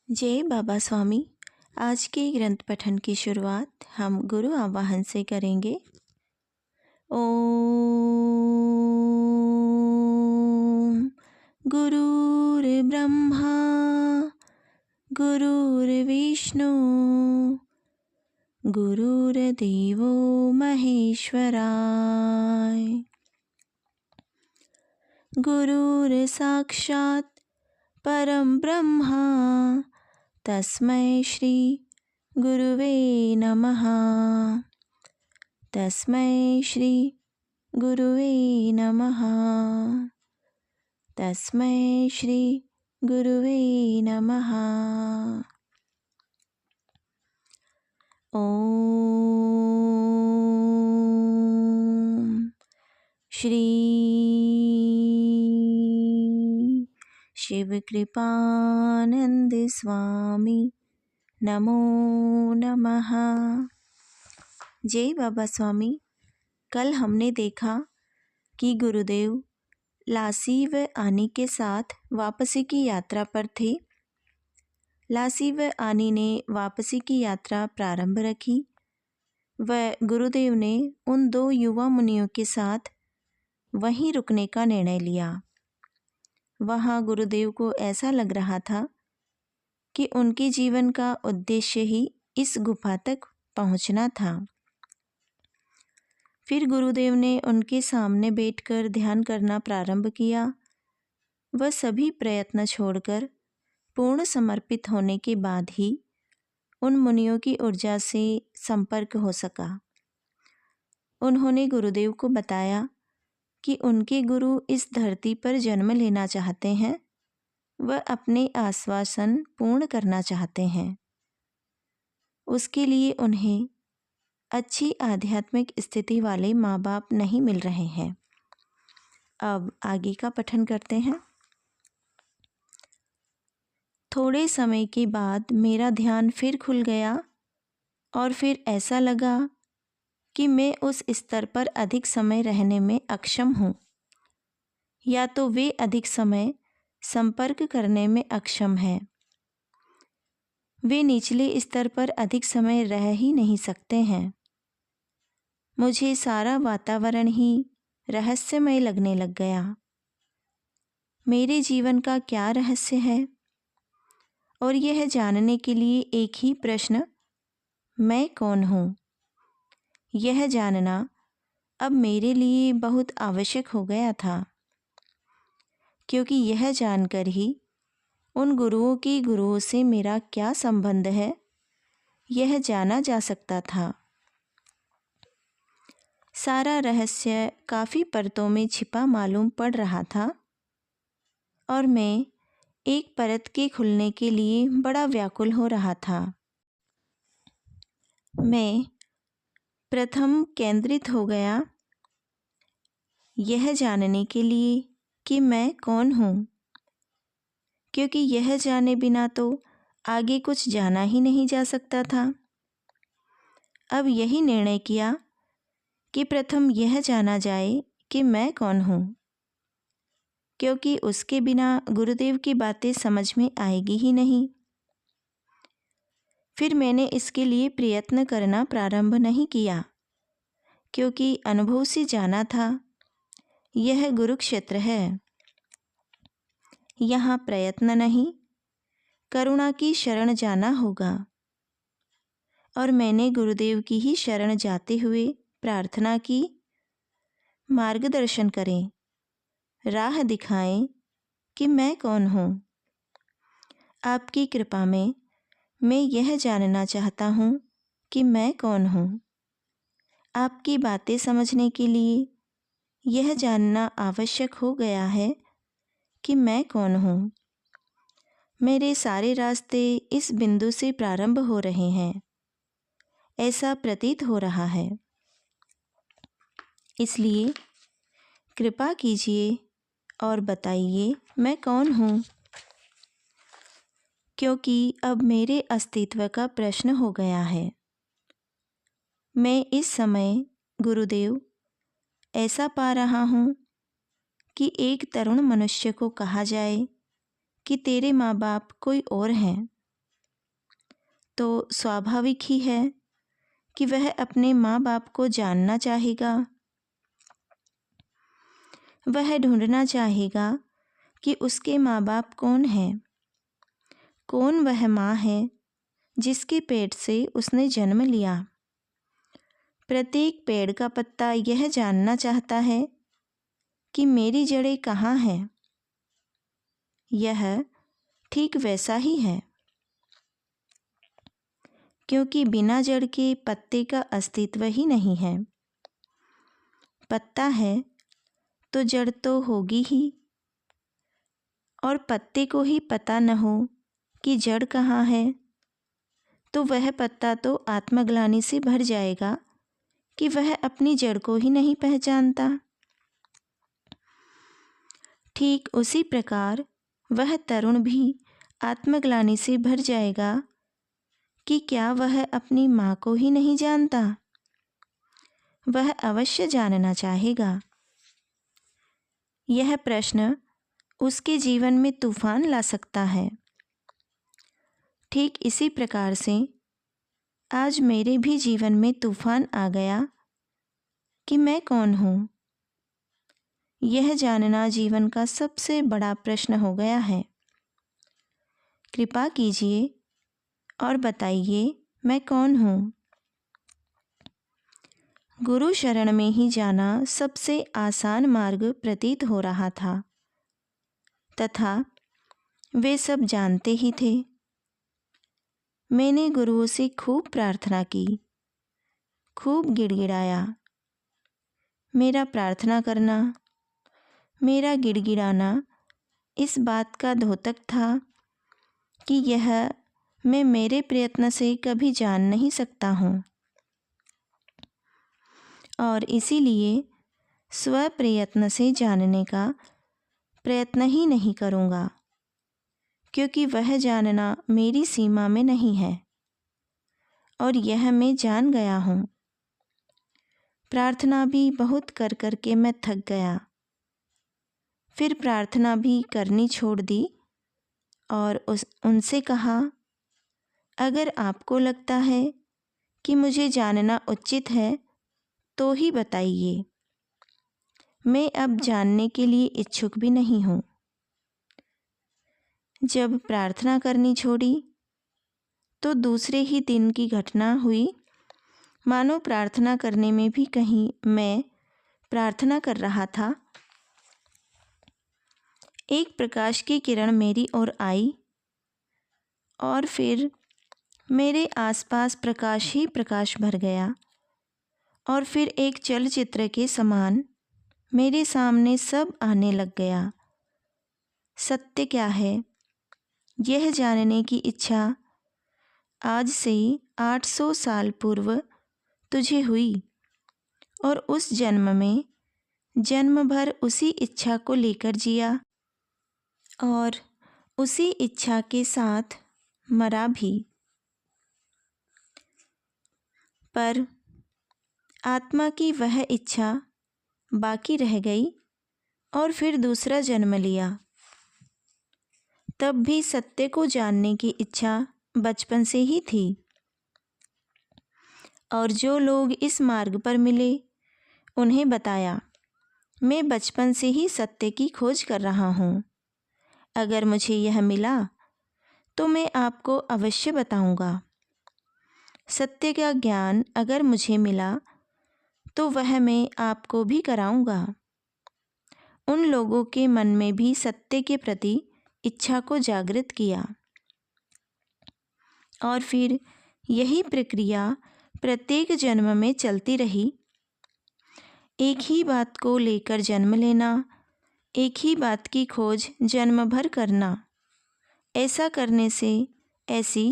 जय बाबा स्वामी। आज के ग्रंथ पठन की शुरुआत हम गुरु आवाहन से करेंगे। ओम गुरुर्ब्रह्मा गुरुर्विष्णु गुरुर्देवो महेश्वराय। गुरुर्साक्षात् परम ब्रह्मा तस्मै श्री गुरुवे नमः। तस्मै श्री गुरुवे नमः। तस्मै श्री गुरुवे नमः। ओम श्री शिव कृपानंद स्वामी नमो नमः। जय बाबा स्वामी। कल हमने देखा कि गुरुदेव लासी व आनी के साथ वापसी की यात्रा पर थे। लासी व आनी ने वापसी की यात्रा प्रारंभ रखी व गुरुदेव ने उन दो युवा मुनियों के साथ वहीं रुकने का निर्णय लिया। वहाँ गुरुदेव को ऐसा लग रहा था कि उनके जीवन का उद्देश्य ही इस गुफा तक पहुँचना था। फिर गुरुदेव ने उनके सामने बैठकर ध्यान करना प्रारंभ किया। वह सभी प्रयत्न छोड़कर पूर्ण समर्पित होने के बाद ही उन मुनियों की ऊर्जा से संपर्क हो सका। उन्होंने गुरुदेव को बताया कि उनके गुरु इस धरती पर जन्म लेना चाहते हैं। वह अपने आश्वासन पूर्ण करना चाहते हैं। उसके लिए उन्हें अच्छी आध्यात्मिक स्थिति वाले माँ बाप नहीं मिल रहे हैं। अब आगे का पठन करते हैं। थोड़े समय के बाद मेरा ध्यान फिर खुल गया और फिर ऐसा लगा कि मैं उस स्तर पर अधिक समय रहने में अक्षम हूँ, या तो वे अधिक समय संपर्क करने में अक्षम हैं। वे निचले स्तर पर अधिक समय रह ही नहीं सकते हैं। मुझे सारा वातावरण ही रहस्यमय लगने लग गया। मेरे जीवन का क्या रहस्य है, और यह जानने के लिए एक ही प्रश्न, मैं कौन हूँ, यह जानना अब मेरे लिए बहुत आवश्यक हो गया था। क्योंकि यह जानकर ही उन गुरुओं के गुरुओं से मेरा क्या संबंध है, यह जाना जा सकता था। सारा रहस्य काफ़ी परतों में छिपा मालूम पड़ रहा था और मैं एक परत के खुलने के लिए बड़ा व्याकुल हो रहा था। मैं प्रथम केंद्रित हो गया यह जानने के लिए कि मैं कौन हूँ, क्योंकि यह जाने बिना तो आगे कुछ जाना ही नहीं जा सकता था। अब यही निर्णय किया कि प्रथम यह जाना जाए कि मैं कौन हूँ, क्योंकि उसके बिना गुरुदेव की बातें समझ में आएगी ही नहीं। फिर मैंने इसके लिए प्रयत्न करना प्रारंभ नहीं किया, क्योंकि अनुभव से जाना था यह गुरुक्षेत्र है। यहाँ प्रयत्न नहीं, करुणा की शरण जाना होगा। और मैंने गुरुदेव की ही शरण जाते हुए प्रार्थना की, मार्गदर्शन करें, राह दिखाएं कि मैं कौन हूँ। आपकी कृपा में मैं यह जानना चाहता हूँ कि मैं कौन हूँ। आपकी बातें समझने के लिए यह जानना आवश्यक हो गया है कि मैं कौन हूँ। मेरे सारे रास्ते इस बिंदु से प्रारंभ हो रहे हैं, ऐसा प्रतीत हो रहा है। इसलिए कृपा कीजिए और बताइए मैं कौन हूँ, क्योंकि अब मेरे अस्तित्व का प्रश्न हो गया है। मैं इस समय गुरुदेव ऐसा पा रहा हूँ कि एक तरुण मनुष्य को कहा जाए कि तेरे माँ बाप कोई और हैं, तो स्वाभाविक ही है कि वह अपने माँ बाप को जानना चाहेगा। वह ढूंढना चाहेगा कि उसके माँ बाप कौन हैं, कौन वह माँ है जिसके पेट से उसने जन्म लिया। प्रत्येक पेड़ का पत्ता यह जानना चाहता है कि मेरी जड़ें कहाँ हैं। यह ठीक वैसा ही है, क्योंकि बिना जड़ के पत्ते का अस्तित्व ही नहीं है। पत्ता है तो जड़ तो होगी ही, और पत्ते को ही पता न हो कि जड़ कहाँ है तो वह पत्ता तो आत्मग्लानि से भर जाएगा कि वह अपनी जड़ को ही नहीं पहचानता। ठीक उसी प्रकार वह तरुण भी आत्मग्लानि से भर जाएगा कि क्या वह अपनी माँ को ही नहीं जानता। वह अवश्य जानना चाहेगा। यह प्रश्न उसके जीवन में तूफान ला सकता है। ठीक इसी प्रकार से आज मेरे भी जीवन में तूफान आ गया कि मैं कौन हूँ। यह जानना जीवन का सबसे बड़ा प्रश्न हो गया है। कृपा कीजिए और बताइए मैं कौन हूँ। गुरु शरण में ही जाना सबसे आसान मार्ग प्रतीत हो रहा था, तथा वे सब जानते ही थे। मैंने गुरुओं से खूब प्रार्थना की, खूब गिड़गिड़ाया। मेरा प्रार्थना करना, मेरा गिड़गिड़ाना इस बात का द्योतक था कि यह मैं मेरे प्रयत्न से कभी जान नहीं सकता हूँ, और इसीलिए स्वप्रयत्न से जानने का प्रयत्न ही नहीं करूँगा, क्योंकि वह जानना मेरी सीमा में नहीं है, और यह मैं जान गया हूँ। प्रार्थना भी बहुत कर कर के मैं थक गया। फिर प्रार्थना भी करनी छोड़ दी और उनसे कहा, अगर आपको लगता है कि मुझे जानना उचित है तो ही बताइए। मैं अब जानने के लिए इच्छुक भी नहीं हूँ। जब प्रार्थना करनी छोड़ी तो दूसरे ही दिन की घटना हुई। मानो प्रार्थना करने में भी कहीं मैं प्रार्थना कर रहा था। एक प्रकाश की किरण मेरी ओर आई और फिर मेरे आसपास प्रकाश ही प्रकाश भर गया, और फिर एक चलचित्र के समान मेरे सामने सब आने लग गया। सत्य क्या है, यह जानने की इच्छा आज से 800 साल पूर्व तुझे हुई, और उस जन्म में जन्म भर उसी इच्छा को लेकर जिया, और उसी इच्छा के साथ मरा भी। पर आत्मा की वह इच्छा बाकी रह गई और फिर दूसरा जन्म लिया। तब भी सत्य को जानने की इच्छा बचपन से ही थी, और जो लोग इस मार्ग पर मिले उन्हें बताया, मैं बचपन से ही सत्य की खोज कर रहा हूँ। अगर मुझे यह मिला तो मैं आपको अवश्य बताऊँगा। सत्य का ज्ञान अगर मुझे मिला तो वह मैं आपको भी कराऊँगा। उन लोगों के मन में भी सत्य के प्रति इच्छा को जागृत किया, और फिर यही प्रक्रिया प्रत्येक जन्म में चलती रही। एक ही बात को लेकर जन्म लेना, एक ही बात की खोज जन्म भर करना, ऐसा करने से ऐसी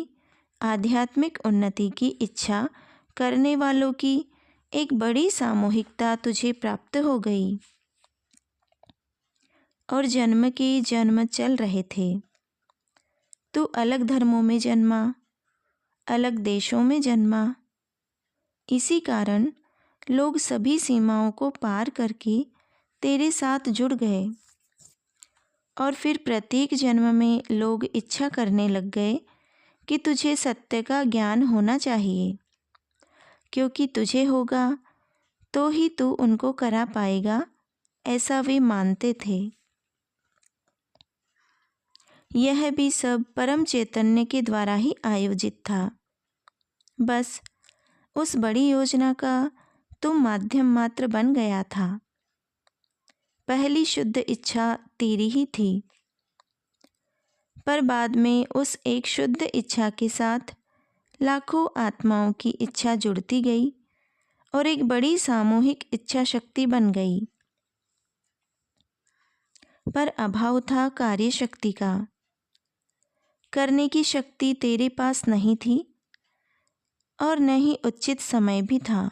आध्यात्मिक उन्नति की इच्छा करने वालों की एक बड़ी सामूहिकता तुझे प्राप्त हो गई, और जन्म के जन्म चल रहे थे। तू अलग धर्मों में जन्मा, अलग देशों में जन्मा। इसी कारण लोग सभी सीमाओं को पार करके तेरे साथ जुड़ गए, और फिर प्रत्येक जन्म में लोग इच्छा करने लग गए कि तुझे सत्य का ज्ञान होना चाहिए, क्योंकि तुझे होगा तो ही तू उनको करा पाएगा, ऐसा वे मानते थे। यह भी सब परम चैतन्य के द्वारा ही आयोजित था। बस उस बड़ी योजना का तुम माध्यम मात्र बन गया था। पहली शुद्ध इच्छा तेरी ही थी, पर बाद में उस एक शुद्ध इच्छा के साथ लाखों आत्माओं की इच्छा जुड़ती गई और एक बड़ी सामूहिक इच्छा शक्ति बन गई। पर अभाव था कार्य शक्ति का। करने की शक्ति तेरे पास नहीं थी और न ही उचित समय भी था।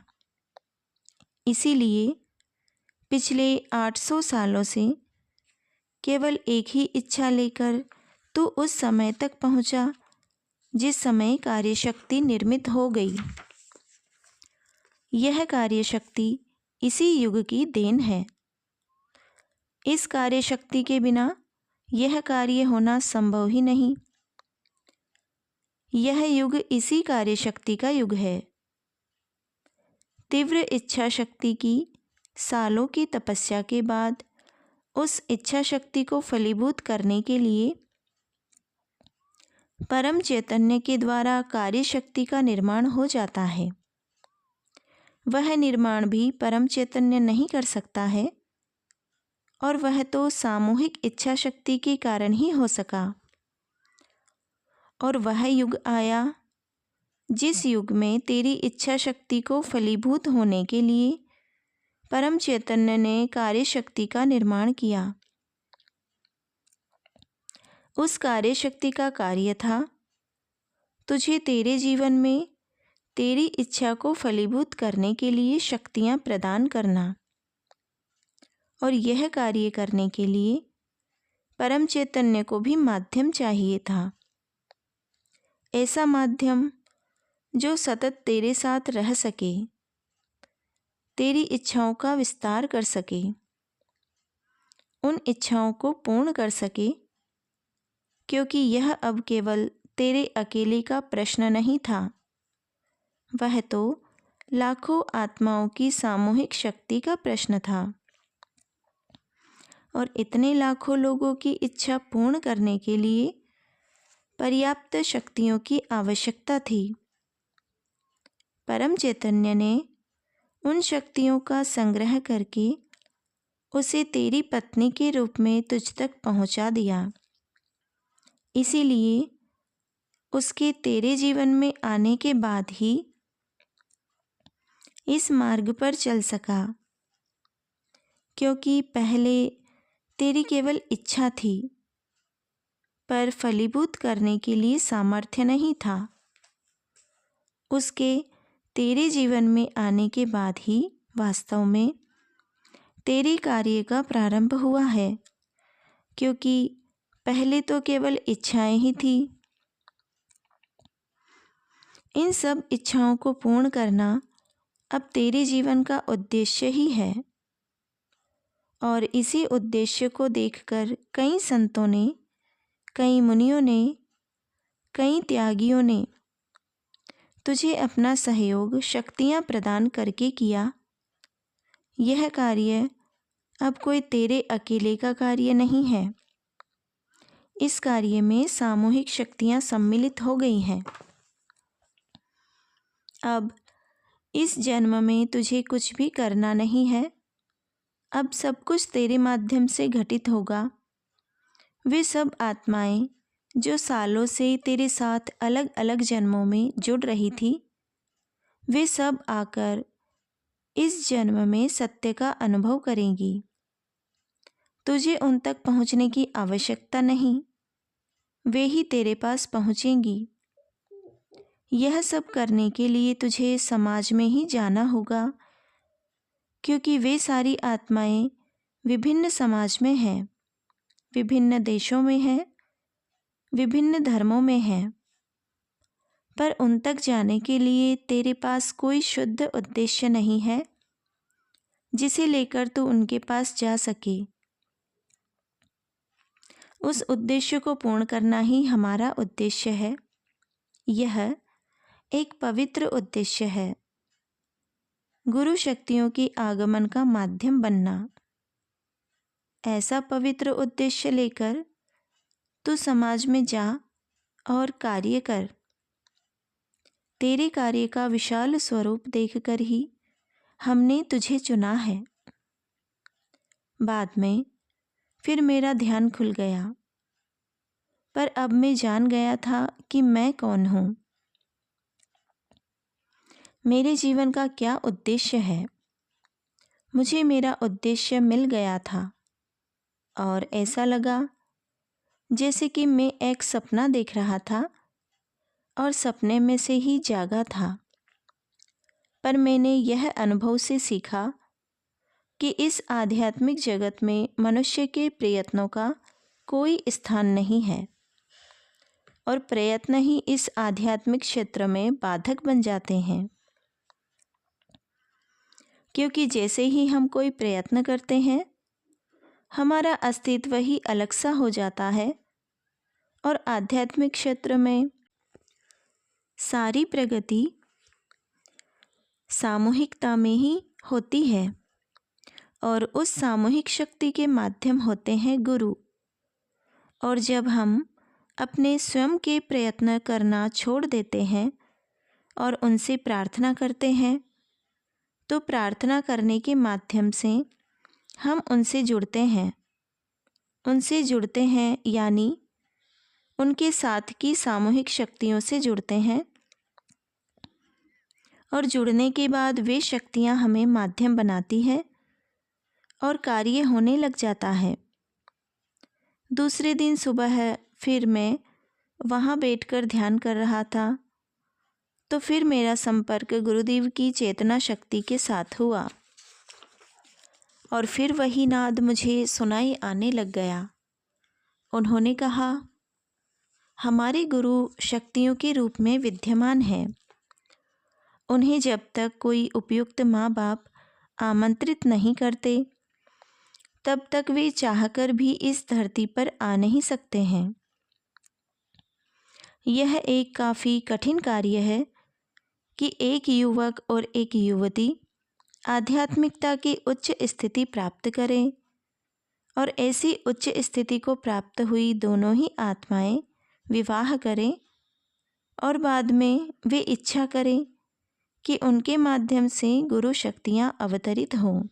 इसीलिए पिछले 800 सालों से केवल एक ही इच्छा लेकर तू उस समय तक पहुंचा जिस समय कार्यशक्ति निर्मित हो गई। यह कार्यशक्ति इसी युग की देन है। इस कार्यशक्ति के बिना यह कार्य होना संभव ही नहीं। यह युग इसी कार्यशक्ति का युग है। तीव्र इच्छा शक्ति की सालों की तपस्या के बाद उस इच्छा शक्ति को फलीभूत करने के लिए परम चैतन्य के द्वारा कार्य शक्ति का निर्माण हो जाता है। वह निर्माण भी परम चैतन्य नहीं कर सकता है, और वह तो सामूहिक इच्छा शक्ति के कारण ही हो सका। और वह युग आया जिस युग में तेरी इच्छा शक्ति को फलीभूत होने के लिए परम चैतन्य ने कार्य शक्ति का निर्माण किया। उस कार्य शक्ति का कार्य था तुझे तेरे जीवन में तेरी इच्छा को फलीभूत करने के लिए शक्तियाँ प्रदान करना। और यह कार्य करने के लिए परम चैतन्य को भी माध्यम चाहिए था। ऐसा माध्यम जो सतत तेरे साथ रह सके, तेरी इच्छाओं का विस्तार कर सके, उन इच्छाओं को पूर्ण कर सके, क्योंकि यह अब केवल तेरे अकेले का प्रश्न नहीं था। वह तो लाखों आत्माओं की सामूहिक शक्ति का प्रश्न था। और इतने लाखों लोगों की इच्छा पूर्ण करने के लिए पर्याप्त शक्तियों की आवश्यकता थी। परम चैतन्य ने उन शक्तियों का संग्रह करके उसे तेरी पत्नी के रूप में तुझ तक पहुंचा दिया। इसीलिए उसके तेरे जीवन में आने के बाद ही इस मार्ग पर चल सका, क्योंकि पहले तेरी केवल इच्छा थी, पर फलीभूत करने के लिए सामर्थ्य नहीं था। उसके तेरे जीवन में आने के बाद ही वास्तव में तेरे कार्य का प्रारंभ हुआ है, क्योंकि पहले तो केवल इच्छाएं ही थी। इन सब इच्छाओं को पूर्ण करना अब तेरे जीवन का उद्देश्य ही है। और इसी उद्देश्य को देखकर कई संतों ने, कई मुनियों ने, कई त्यागियों ने तुझे अपना सहयोग शक्तियाँ प्रदान करके किया। यह कार्य अब कोई तेरे अकेले का कार्य नहीं है। इस कार्य में सामूहिक शक्तियाँ सम्मिलित हो गई हैं। अब इस जन्म में तुझे कुछ भी करना नहीं है। अब सब कुछ तेरे माध्यम से घटित होगा। वे सब आत्माएं जो सालों से तेरे साथ अलग अलग जन्मों में जुड़ रही थी, वे सब आकर इस जन्म में सत्य का अनुभव करेंगी। तुझे उन तक पहुंचने की आवश्यकता नहीं, वे ही तेरे पास पहुंचेंगी। यह सब करने के लिए तुझे समाज में ही जाना होगा, क्योंकि वे सारी आत्माएं विभिन्न समाज में हैं, विभिन्न देशों में हैं, विभिन्न धर्मों में हैं। पर उन तक जाने के लिए तेरे पास कोई शुद्ध उद्देश्य नहीं है जिसे लेकर तू उनके पास जा सके। उस उद्देश्य को पूर्ण करना ही हमारा उद्देश्य है। यह एक पवित्र उद्देश्य है, गुरु शक्तियों के आगमन का माध्यम बनना। ऐसा पवित्र उद्देश्य लेकर तू समाज में जा और कार्य कर। तेरे कार्य का विशाल स्वरूप देखकर ही हमने तुझे चुना है। बाद में फिर मेरा ध्यान खुल गया, पर अब मैं जान गया था कि मैं कौन हूँ, मेरे जीवन का क्या उद्देश्य है। मुझे मेरा उद्देश्य मिल गया था और ऐसा लगा जैसे कि मैं एक सपना देख रहा था और सपने में से ही जागा था। पर मैंने यह अनुभव से सीखा कि इस आध्यात्मिक जगत में मनुष्य के प्रयत्नों का कोई स्थान नहीं है और प्रयत्न ही इस आध्यात्मिक क्षेत्र में बाधक बन जाते हैं। क्योंकि जैसे ही हम कोई प्रयत्न करते हैं, हमारा अस्तित्व ही अलग सा हो जाता है और आध्यात्मिक क्षेत्र में सारी प्रगति सामूहिकता में ही होती है और उस सामूहिक शक्ति के माध्यम होते हैं गुरु। और जब हम अपने स्वयं के प्रयत्न करना छोड़ देते हैं और उनसे प्रार्थना करते हैं, तो प्रार्थना करने के माध्यम से हम उनसे जुड़ते हैं यानी उनके साथ की सामूहिक शक्तियों से जुड़ते हैं। और जुड़ने के बाद वे शक्तियाँ हमें माध्यम बनाती है और कार्य होने लग जाता है। दूसरे दिन सुबह फिर मैं वहाँ बैठकर ध्यान कर रहा था, तो फिर मेरा संपर्क गुरुदेव की चेतना शक्ति के साथ हुआ और फिर वही नाद मुझे सुनाई आने लग गया। उन्होंने कहा, हमारे गुरु शक्तियों के रूप में विद्यमान है। उन्हें जब तक कोई उपयुक्त माँ बाप आमंत्रित नहीं करते, तब तक वे चाहकर भी इस धरती पर आ नहीं सकते हैं। यह एक काफ़ी कठिन कार्य है कि एक युवक और एक युवती आध्यात्मिकता की उच्च स्थिति प्राप्त करें और ऐसी उच्च स्थिति को प्राप्त हुई दोनों ही आत्माएं विवाह करें और बाद में वे इच्छा करें कि उनके माध्यम से गुरु शक्तियाँ अवतरित हों।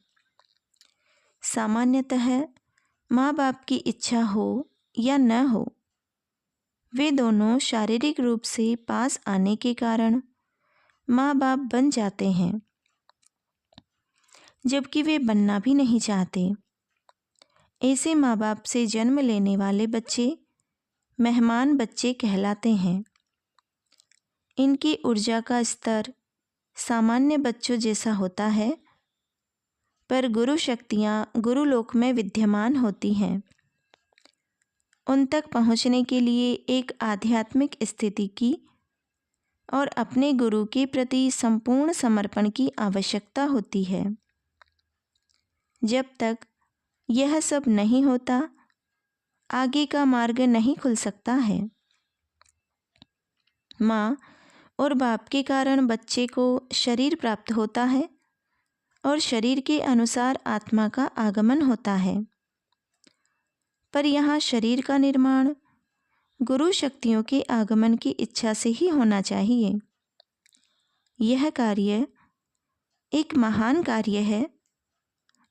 सामान्यतः माँ बाप की इच्छा हो या न हो, वे दोनों शारीरिक रूप से पास आने के कारण माँ बाप बन जाते हैं, जबकि वे बनना भी नहीं चाहते। ऐसे माँ बाप से जन्म लेने वाले बच्चे मेहमान बच्चे कहलाते हैं। इनकी ऊर्जा का स्तर सामान्य बच्चों जैसा होता है, पर गुरु शक्तियाँ गुरुलोक में विद्यमान होती हैं। उन तक पहुँचने के लिए एक आध्यात्मिक स्थिति की और अपने गुरु के प्रति संपूर्ण समर्पण की आवश्यकता होती है। जब तक यह सब नहीं होता, आगे का मार्ग नहीं खुल सकता है। माँ और बाप के कारण बच्चे को शरीर प्राप्त होता है और शरीर के अनुसार आत्मा का आगमन होता है। पर यहाँ शरीर का निर्माण गुरु शक्तियों के आगमन की इच्छा से ही होना चाहिए। यह कार्य एक महान कार्य है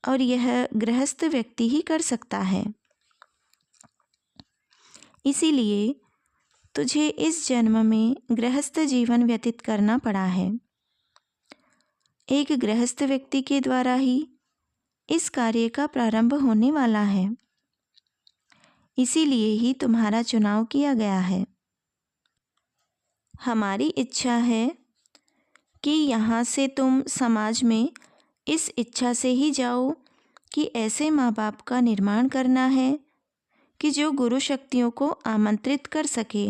और यह गृहस्थ व्यक्ति ही कर सकता है। इसीलिए तुझे इस जन्म में गृहस्थ जीवन व्यतीत करना पड़ा है। एक गृहस्थ व्यक्ति के द्वारा ही इस कार्य का प्रारंभ होने वाला है। इसीलिए ही तुम्हारा चुनाव किया गया है। हमारी इच्छा है कि यहाँ से तुम समाज में इस इच्छा से ही जाओ कि ऐसे माँ बाप का निर्माण करना है कि जो गुरु शक्तियों को आमंत्रित कर सके।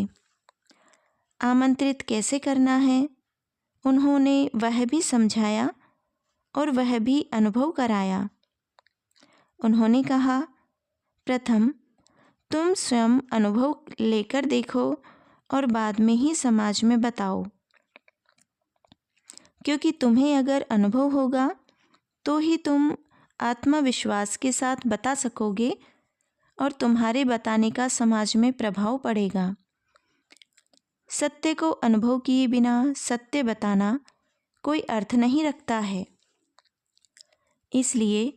आमंत्रित कैसे करना है, उन्होंने वह भी समझाया और वह भी अनुभव कराया। उन्होंने कहा, प्रथम तुम स्वयं अनुभव लेकर देखो और बाद में ही समाज में बताओ, क्योंकि तुम्हें अगर अनुभव होगा तो ही तुम आत्मविश्वास के साथ बता सकोगे और तुम्हारे बताने का समाज में प्रभाव पड़ेगा। सत्य को अनुभव किए बिना सत्य बताना कोई अर्थ नहीं रखता है। इसलिए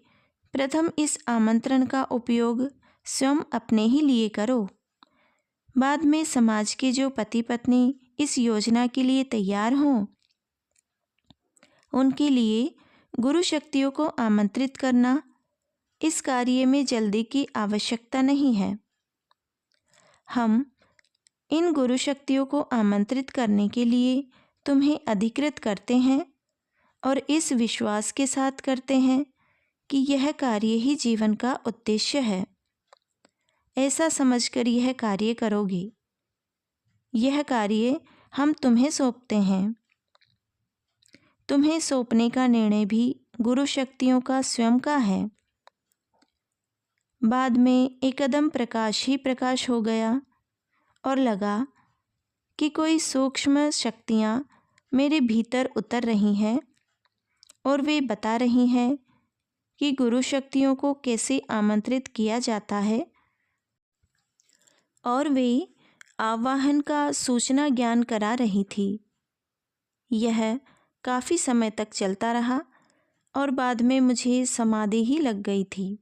प्रथम इस आमंत्रण का उपयोग स्वयं अपने ही लिए करो। बाद में समाज के जो पति पत्नी इस योजना के लिए तैयार हों, उनके लिए गुरु शक्तियों को आमंत्रित करना, इस कार्य में जल्दी की आवश्यकता नहीं है। हम इन गुरु शक्तियों को आमंत्रित करने के लिए तुम्हें अधिकृत करते हैं और इस विश्वास के साथ करते हैं कि यह कार्य ही जीवन का उद्देश्य है। ऐसा समझकर यह कार्य करोगे। यह कार्य हम तुम्हें सौंपते हैं। तुम्हें सौंपने का निर्णय भी गुरु शक्तियों का स्वयं का है। बाद में एकदम प्रकाश ही प्रकाश हो गया और लगा कि कोई सूक्ष्म शक्तियाँ मेरे भीतर उतर रही हैं और वे बता रही हैं कि गुरु शक्तियों को कैसे आमंत्रित किया जाता है, और वे आवाहन का सूचना ज्ञान करा रही थी। यह काफ़ी समय तक चलता रहा और बाद में मुझे समाधि ही लग गई थी।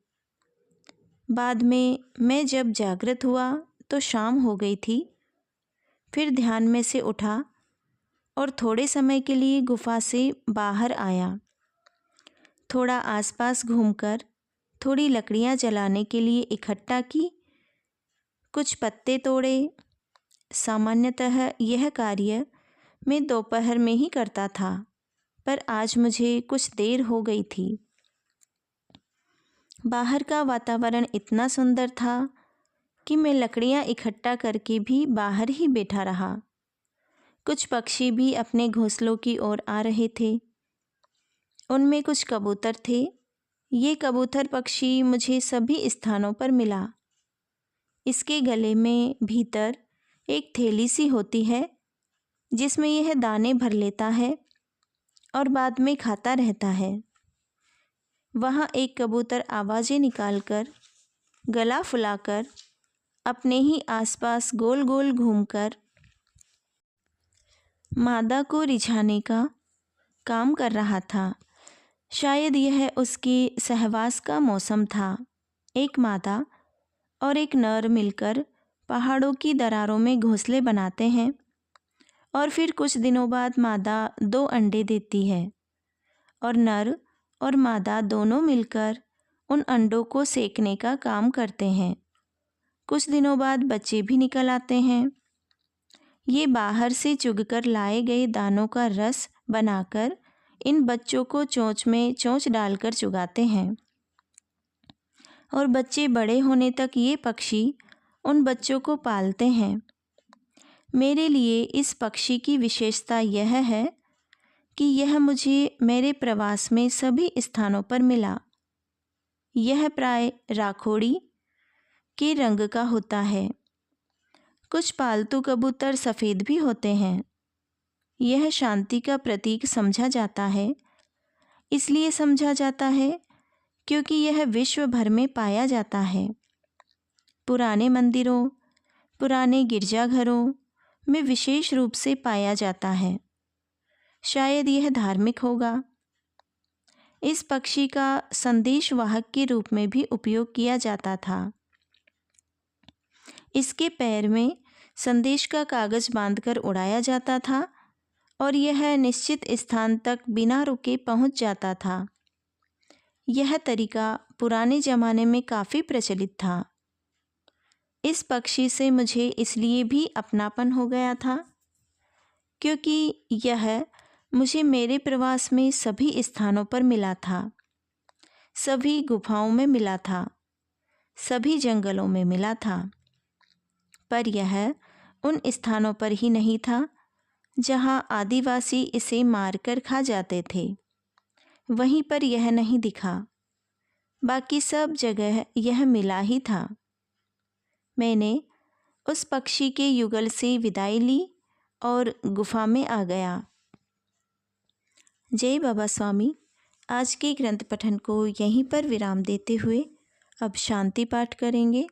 बाद में मैं जब जागृत हुआ तो शाम हो गई थी। फिर ध्यान में से उठा और थोड़े समय के लिए गुफा से बाहर आया। थोड़ा आसपास घूमकर थोड़ी लकड़ियाँ जलाने के लिए इकट्ठा की, कुछ पत्ते तोड़े। सामान्यतः यह कार्य मैं दोपहर में ही करता था, पर आज मुझे कुछ देर हो गई थी। बाहर का वातावरण इतना सुंदर था कि मैं लकड़ियाँ इकट्ठा करके भी बाहर ही बैठा रहा। कुछ पक्षी भी अपने घोंसलों की ओर आ रहे थे। उनमें कुछ कबूतर थे। ये कबूतर पक्षी मुझे सभी स्थानों पर मिला। इसके गले में भीतर एक थैली सी होती है जिसमें यह दाने भर लेता है और बाद में खाता रहता है। वहाँ एक कबूतर आवाज़ें निकालकर, गला फुलाकर, अपने ही आसपास गोल गोल घूमकर मादा को रिझाने का काम कर रहा था। शायद यह उसके सहवास का मौसम था। एक मादा और एक नर मिलकर पहाड़ों की दरारों में घोंसले बनाते हैं और फिर कुछ दिनों बाद मादा 2 अंडे देती है और नर और मादा दोनों मिलकर उन अंडों को सेकने का काम करते हैं। कुछ दिनों बाद बच्चे भी निकल आते हैं। ये बाहर से चुगकर लाए गए दानों का रस बनाकर इन बच्चों को चोंच में चोंच डालकर चुगाते हैं और बच्चे बड़े होने तक ये पक्षी उन बच्चों को पालते हैं। मेरे लिए इस पक्षी की विशेषता यह है कि यह मुझे मेरे प्रवास में सभी स्थानों पर मिला। यह प्राय राखोड़ी के रंग का होता है। कुछ पालतू कबूतर सफ़ेद भी होते हैं। यह शांति का प्रतीक समझा जाता है। इसलिए समझा जाता है क्योंकि यह विश्व भर में पाया जाता है। पुराने मंदिरों, पुराने गिरजाघरों में विशेष रूप से पाया जाता है। शायद यह धार्मिक होगा। इस पक्षी का संदेशवाहक के रूप में भी उपयोग किया जाता था। इसके पैर में संदेश का कागज बांधकर उड़ाया जाता था और यह निश्चित स्थान तक बिना रुके पहुंच जाता था। यह तरीका पुराने ज़माने में काफ़ी प्रचलित था। इस पक्षी से मुझे इसलिए भी अपनापन हो गया था क्योंकि यह मुझे मेरे प्रवास में सभी स्थानों पर मिला था। सभी गुफाओं में मिला था, सभी जंगलों में मिला था। पर यह उन स्थानों पर ही नहीं था जहाँ आदिवासी इसे मारकर खा जाते थे। वहीं पर यह नहीं दिखा। बाकी सब जगह यह मिला ही था। मैंने उस पक्षी के युगल से विदाई ली और गुफा में आ गया। जय बाबा स्वामी। आज के ग्रंथ पठन को यहीं पर विराम देते हुए अब शांति पाठ करेंगे।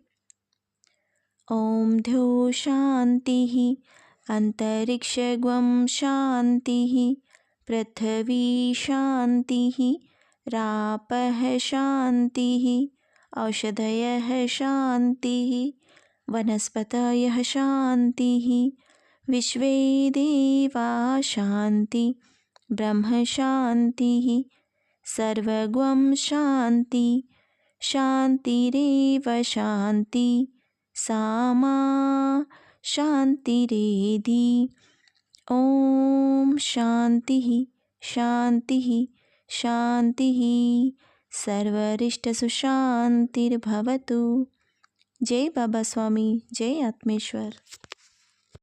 ओम द्यौ शांति अंतरिक्षगं शांति पृथ्वी शांति रापः शांति औषधयः शांति वनस्पतयः शांति विश्वे देवा शांति ब्रह्म शांति सर्वगं शांति शांतिरेव शांति सामा शांतिरेधि। ओम शांति शांति शांति सर्वरिष्टसु शांतिर्भवतु। जय बाबा स्वामी। जय आत्मेश्वर।